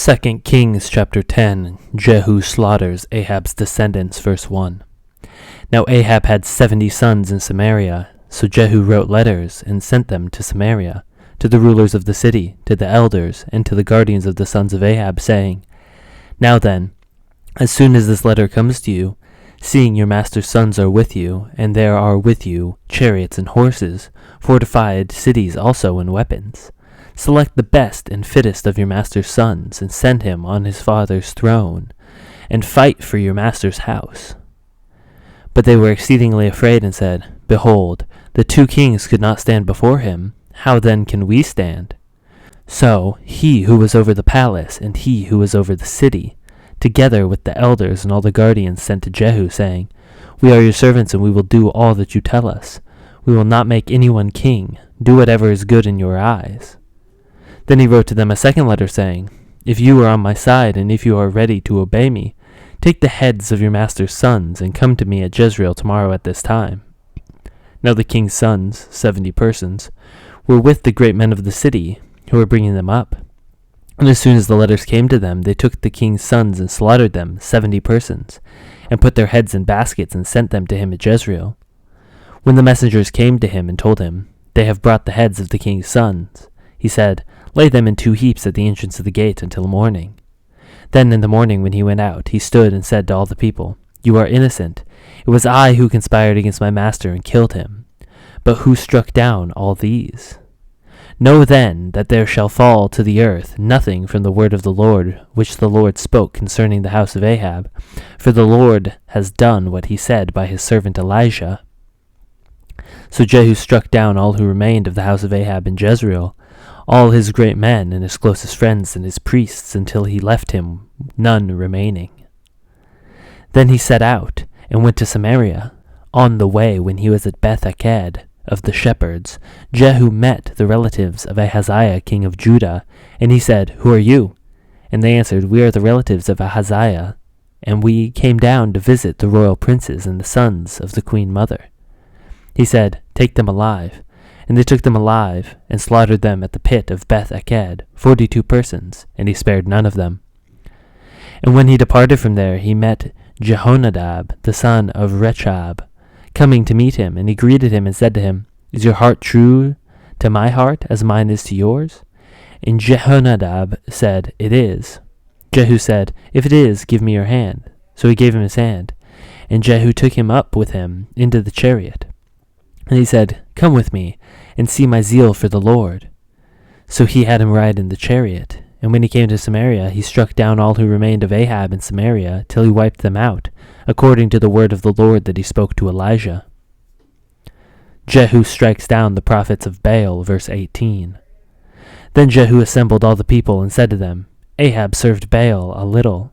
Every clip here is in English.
2 Kings chapter 10, Jehu slaughters Ahab's descendants, verse 1. Now Ahab had 70 sons in Samaria, so Jehu wrote letters and sent them to Samaria, to the rulers of the city, to the elders, and to the guardians of the sons of Ahab, saying, Now then, as soon as this letter comes to you, seeing your master's sons are with you, and there are with you chariots and horses, fortified cities also and weapons, select the best and fittest of your master's sons, and send him on his father's throne, and fight for your master's house. But they were exceedingly afraid, and said, Behold, the 2 kings could not stand before him. How then can we stand? So he who was over the palace, and he who was over the city, together with the elders and all the guardians, sent to Jehu, saying, We are your servants, and we will do all that you tell us. We will not make anyone king. Do whatever is good in your eyes. Then he wrote to them a second letter, saying, If you are on my side, and if you are ready to obey me, take the heads of your master's sons, and come to me at Jezreel tomorrow at this time. Now the king's sons, 70 persons, were with the great men of the city, who were bringing them up. And as soon as the letters came to them, they took the king's sons and slaughtered them, 70 persons, and put their heads in baskets and sent them to him at Jezreel. When the messengers came to him and told him, They have brought the heads of the king's sons, he said, Lay them in 2 heaps at the entrance of the gate until morning. Then in the morning when he went out, he stood and said to all the people, You are innocent. It was I who conspired against my master and killed him. But who struck down all these? Know then that there shall fall to the earth nothing from the word of the Lord, which the Lord spoke concerning the house of Ahab, for the Lord has done what he said by his servant Elijah. So Jehu struck down all who remained of the house of Ahab in Jezreel, all his great men and his closest friends and his priests, until he left him none remaining. Then he set out and went to Samaria. On the way, when he was at Beth-Eked of the shepherds, Jehu met the relatives of Ahaziah king of Judah, and he said, Who are you? And they answered, We are the relatives of Ahaziah, and we came down to visit the royal princes and the sons of the queen mother. He said, Take them alive. And they took them alive, and slaughtered them at the pit of Beth-Eked, 42 persons, and he spared none of them. And when he departed from there, he met Jehonadab, the son of Rechab, coming to meet him, and he greeted him and said to him, Is your heart true to my heart, as mine is to yours? And Jehonadab said, It is. Jehu said, If it is, give me your hand. So he gave him his hand, and Jehu took him up with him into the chariot. And he said, Come with me, and see my zeal for the Lord. So he had him ride in the chariot. And when he came to Samaria, he struck down all who remained of Ahab in Samaria, till he wiped them out, according to the word of the Lord that he spoke to Elijah. Jehu strikes down the prophets of Baal, verse 18. Then Jehu assembled all the people, and said to them, Ahab served Baal a little,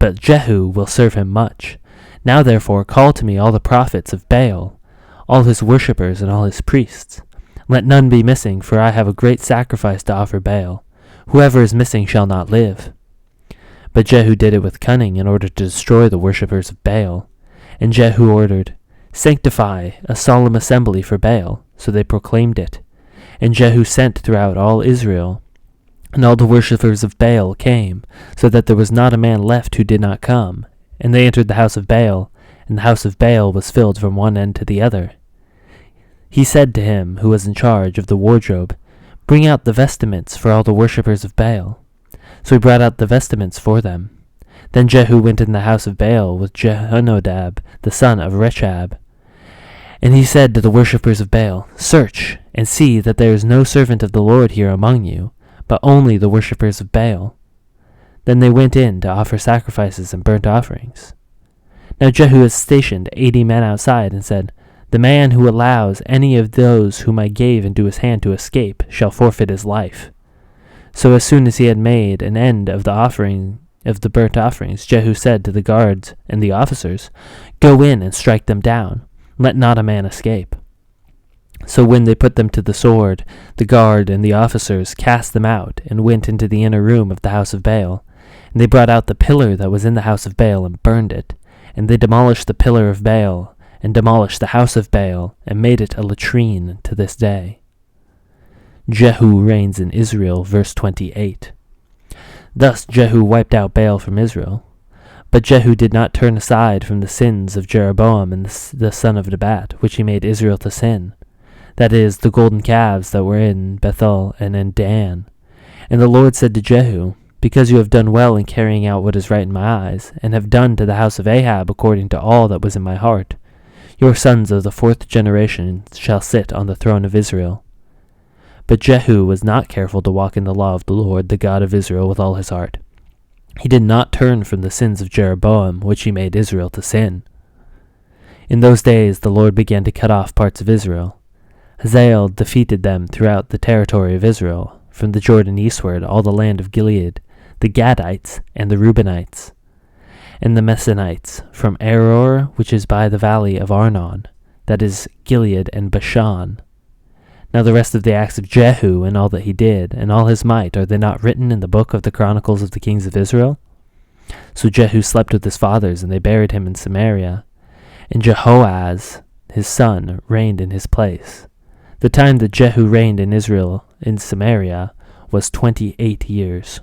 but Jehu will serve him much. Now therefore call to me all the prophets of Baal, all his worshippers and all his priests. Let none be missing, for I have a great sacrifice to offer Baal. Whoever is missing shall not live. But Jehu did it with cunning, in order to destroy the worshippers of Baal. And Jehu ordered, Sanctify a solemn assembly for Baal. So they proclaimed it. And Jehu sent throughout all Israel, and all the worshippers of Baal came, so that there was not a man left who did not come. And they entered the house of Baal, and the house of Baal was filled from one end to the other. He said to him who was in charge of the wardrobe, Bring out the vestments for all the worshippers of Baal. So he brought out the vestments for them. Then Jehu went in the house of Baal with Jehonadab, the son of Rechab. And he said to the worshippers of Baal, Search, and see that there is no servant of the Lord here among you, but only the worshippers of Baal. Then they went in to offer sacrifices and burnt offerings. Now Jehu had stationed 80 men outside, and said, The man who allows any of those whom I gave into his hand to escape shall forfeit his life. So as soon as he had made an end of the burnt offerings, Jehu said to the guards and the officers, Go in and strike them down. Let not a man escape. So when they put them to the sword, the guard and the officers cast them out, and went into the inner room of the house of Baal. And they brought out the pillar that was in the house of Baal, and burned it. And they demolished the pillar of Baal, and demolished the house of Baal, and made it a latrine to this day. Jehu reigns in Israel, verse 28. Thus Jehu wiped out Baal from Israel. But Jehu did not turn aside from the sins of Jeroboam and the son of Nebat, which he made Israel to sin, that is, the golden calves that were in Bethel and in Dan. And the Lord said to Jehu, because you have done well in carrying out what is right in my eyes, and have done to the house of Ahab according to all that was in my heart, your sons of the 4th generation shall sit on the throne of Israel. But Jehu was not careful to walk in the law of the Lord, the God of Israel, with all his heart. He did not turn from the sins of Jeroboam, which he made Israel to sin. In those days the Lord began to cut off parts of Israel. Hazael defeated them throughout the territory of Israel, from the Jordan eastward, all the land of Gilead, the Gadites and the Reubenites, and the Messenites, from Aror, which is by the valley of Arnon, that is Gilead and Bashan. Now the rest of the acts of Jehu, and all that he did, and all his might, are they not written in the book of the Chronicles of the kings of Israel? So Jehu slept with his fathers, and they buried him in Samaria. And Jehoaz, his son, reigned in his place. The time that Jehu reigned in Israel in Samaria was 28 years.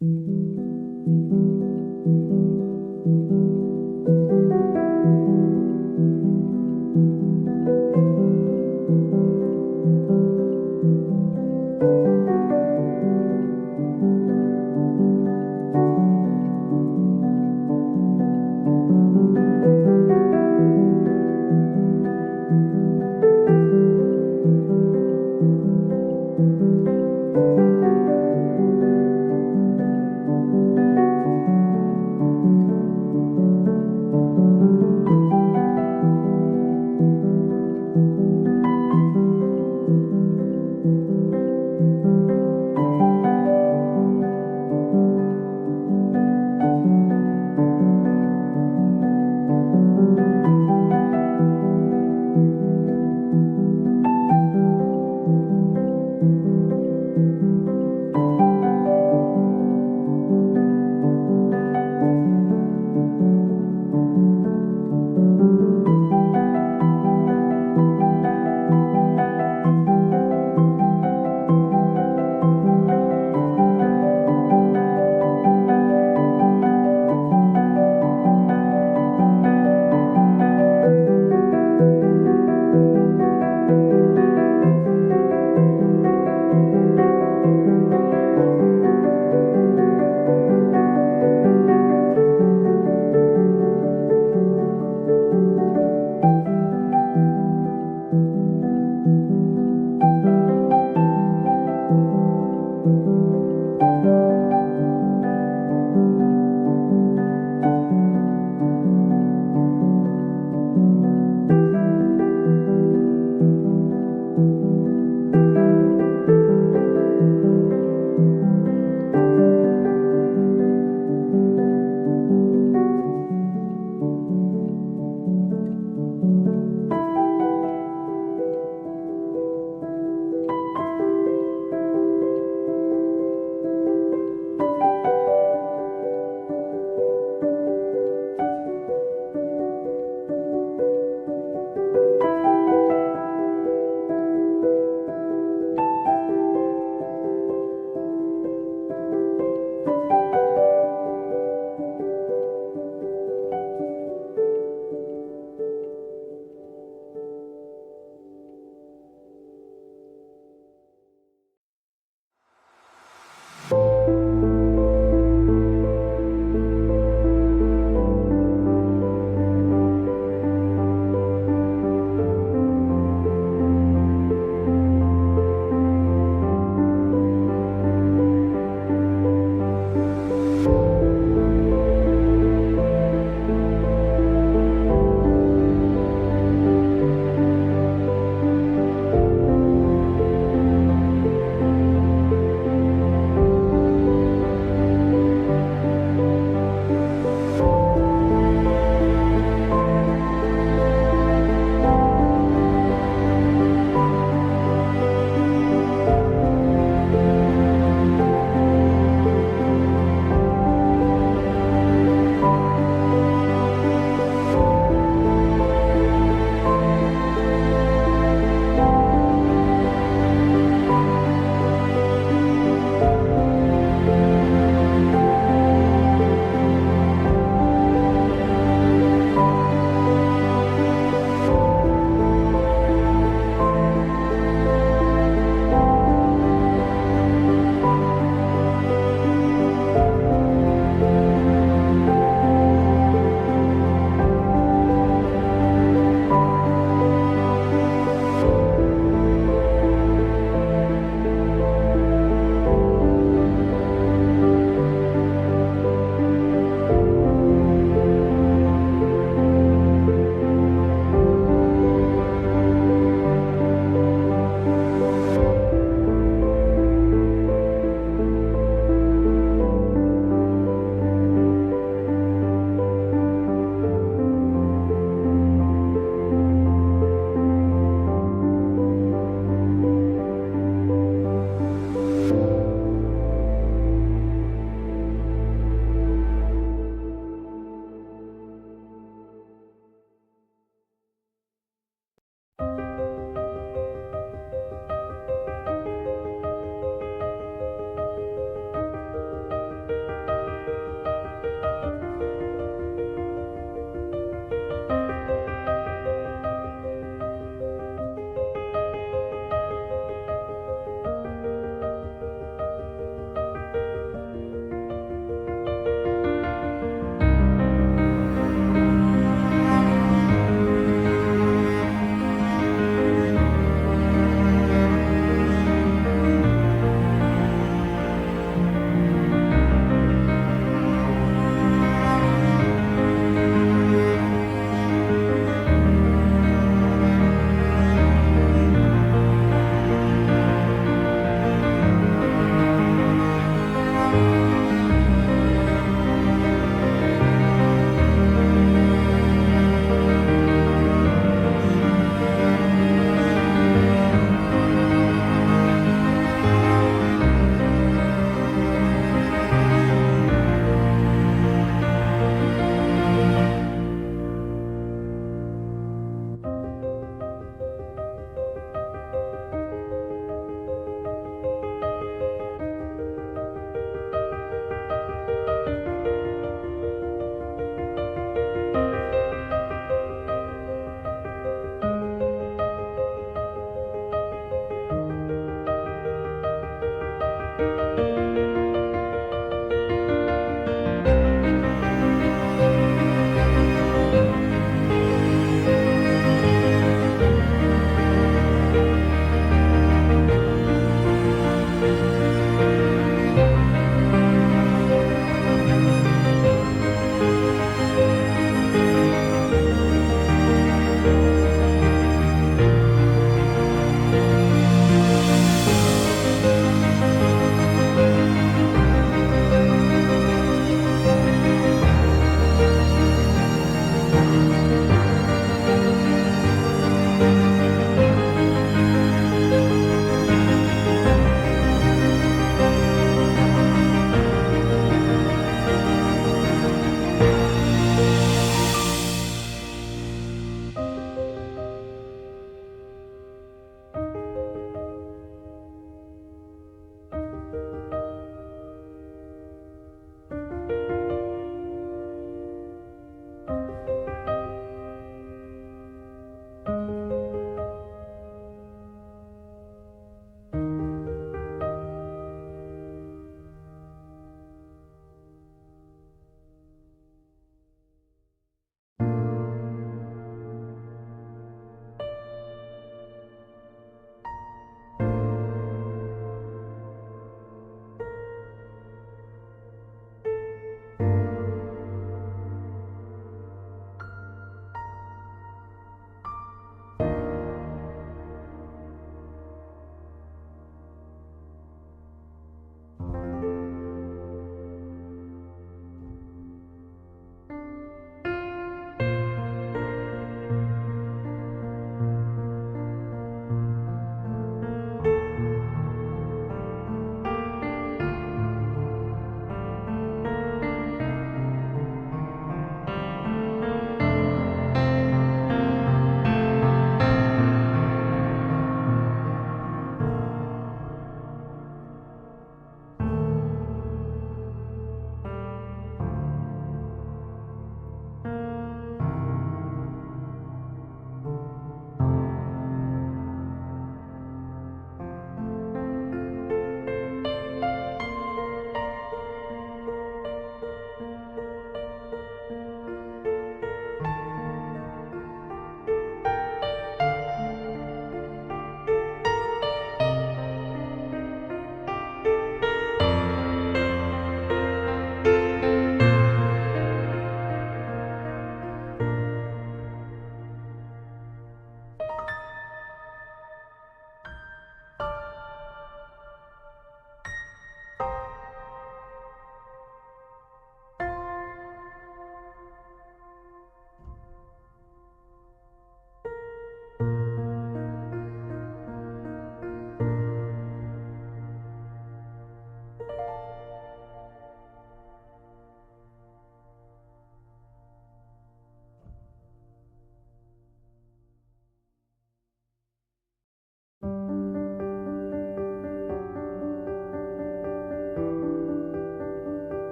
you.